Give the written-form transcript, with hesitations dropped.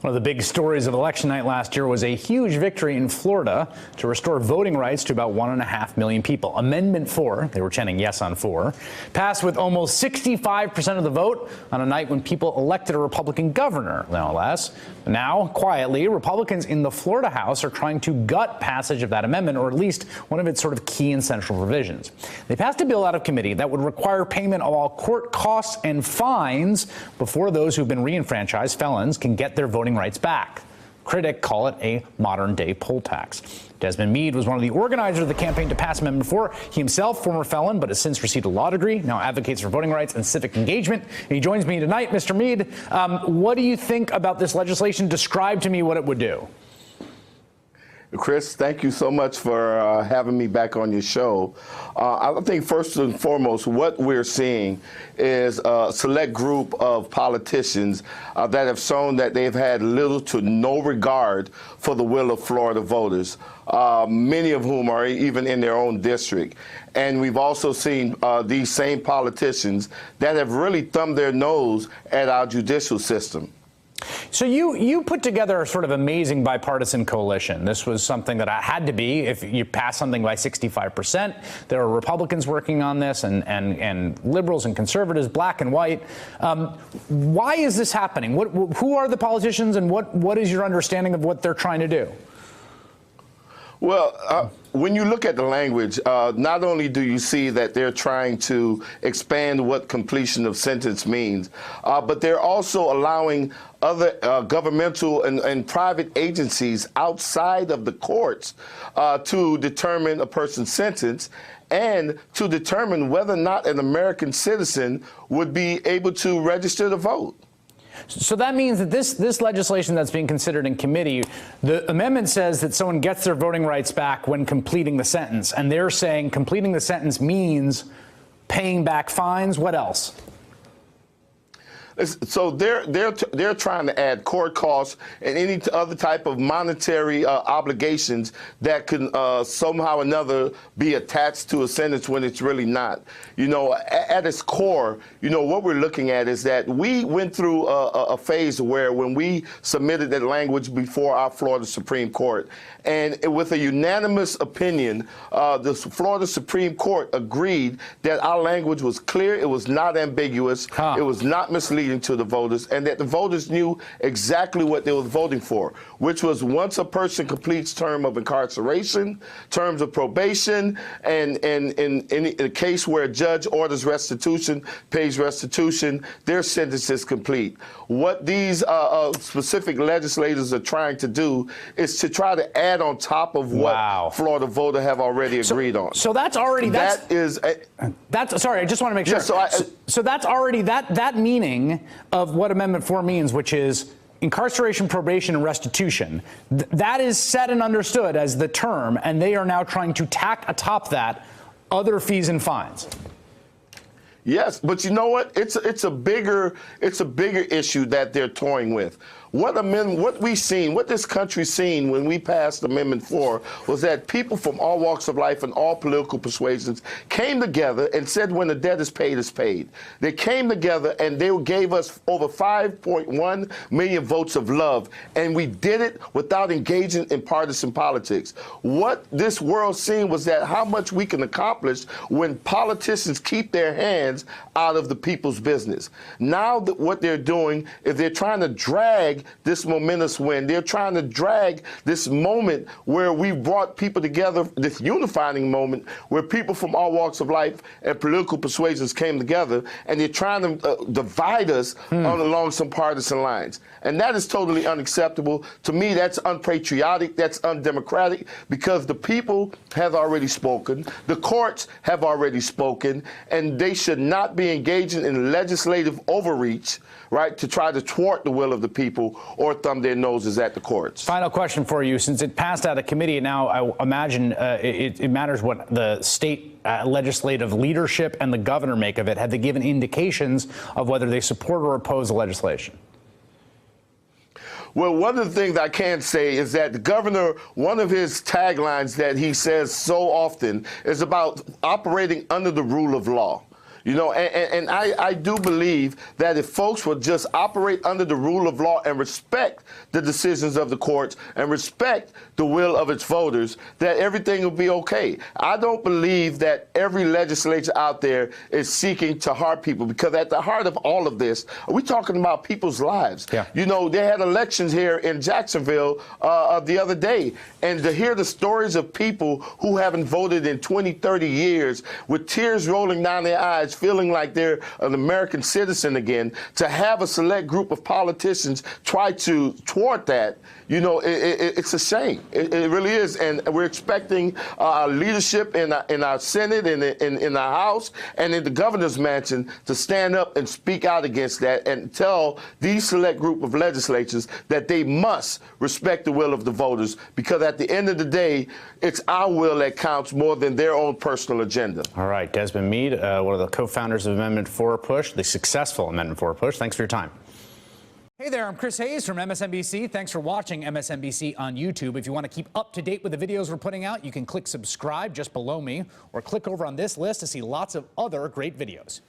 One of the big stories of election night last year was a huge victory in Florida to restore voting rights to about 1.5 million people. Amendment 4, they were chanting yes on 4, passed with almost 65% of the vote on a night when people elected a Republican governor, no less. Now, quietly, Republicans in the Florida House are trying to gut passage of that amendment, or at least one of its sort of key and central provisions. They passed a bill out of committee that would require payment of all court costs and fines before those who've been reenfranchised felons can get their voting rights back. Critics call it a modern-day poll tax. Desmond Meade was one of the organizers of the campaign to pass Amendment 4. He himself, former felon, but has since received a law degree, now advocates for voting rights and civic engagement. And he joins me tonight. Mr. Meade, what do you think about this legislation? Describe to me what it would do. Chris, thank you so much for having me back on your show. I think first and foremost, what we're seeing is a select group of politicians that have shown that they've had little to no regard for the will of Florida voters, many of whom are even in their own district. And we've also seen these same politicians that have really thumbed their nose at our judicial system. So you put together a sort of amazing bipartisan coalition. This was something that had to be, if you pass something by 65%. There are Republicans working on this and liberals and conservatives, black and white. Why is this happening? Who are the politicians, and what is your understanding of what they're trying to do? Well, when you look at the language, not only do you see that they're trying to expand what completion of sentence means, but they're also allowing other governmental and private agencies outside of the courts to determine a person's sentence and to determine whether or not an American citizen would be able to register to vote. So that means that this legislation that's being considered in committee, the amendment says that someone gets their voting rights back when completing the sentence. And they're saying completing the sentence means paying back fines. What else? So they're trying to add court costs and any other type of monetary obligations that can somehow or another be attached to a sentence when it's really not. You know, at its core, you know, what we're looking at is that we went through a phase where when we submitted that language before our Florida Supreme Court, and with a unanimous opinion, the Florida Supreme Court agreed that our language was clear, it was not ambiguous, it was not misleading to the voters, and that the voters knew exactly what they were voting for, which was once a person completes term of incarceration, terms of probation, and in a case where a judge orders restitution, pays restitution, their sentence is complete. What these specific legislators are trying to do is to try to add on top of what Florida voters have already agreed on. So that's already, sorry, I just want to make sure. Yeah, so that's already, that meaning of what Amendment 4 means, which is incarceration, probation, and restitution. That is set and understood as the term, and they are now trying to tack atop that other fees and fines. Yes, but you know what? It's a bigger issue that they're toying with. What this country's seen when we passed Amendment 4 was that people from all walks of life and all political persuasions came together and said when the debt is paid, it's paid. They came together and they gave us over 5.1 million votes of love, and we did it without engaging in partisan politics. What this world seen was that how much we can accomplish when politicians keep their hands out of the people's business. Now that what they're doing is they're trying to drag this momentous win. They're trying to drag this moment where we brought people together, this unifying moment where people from all walks of life and political persuasions came together, and they're trying to divide us along some partisan lines. And that is totally unacceptable. To me, that's unpatriotic, that's undemocratic, because the people have already spoken, the courts have already spoken, and they should not be engaging in legislative overreach, right, to try to thwart the will of the people or thumb their noses at the courts. Final question for you. Since it passed out of committee, now I imagine it matters what the state legislative leadership and the governor make of it. Have they given indications of whether they support or oppose the legislation? Well, one of the things I can say is that the governor, one of his taglines that he says so often is about operating under the rule of law. You know, and I do believe that if folks would just operate under the rule of law and respect the decisions of the courts and respect the will of its voters, that everything will be okay. I don't believe that every legislature out there is seeking to harm people, because at the heart of all of this, we're talking about people's lives. Yeah. You know, they had elections here in Jacksonville the other day, and to hear the stories of people who haven't voted in 20, 30 years with tears rolling down their eyes, feeling like they're an American citizen again, to have a select group of politicians try to thwart that, you know, it's a shame. It really is. And we're expecting leadership in our Senate and in our House and in the governor's mansion to stand up and speak out against that and tell these select group of legislatures that they must respect the will of the voters, because at the end of the day, it's our will that counts more than their own personal agenda. All right, Desmond Meade, one of the co-founders of Amendment 4 Push, the successful Amendment 4 Push. Thanks for your time. Hey there, I'm Chris Hayes from MSNBC. Thanks for watching MSNBC on YouTube. If you want to keep up to date with the videos we're putting out, you can click subscribe just below me, or click over on this list to see lots of other great videos.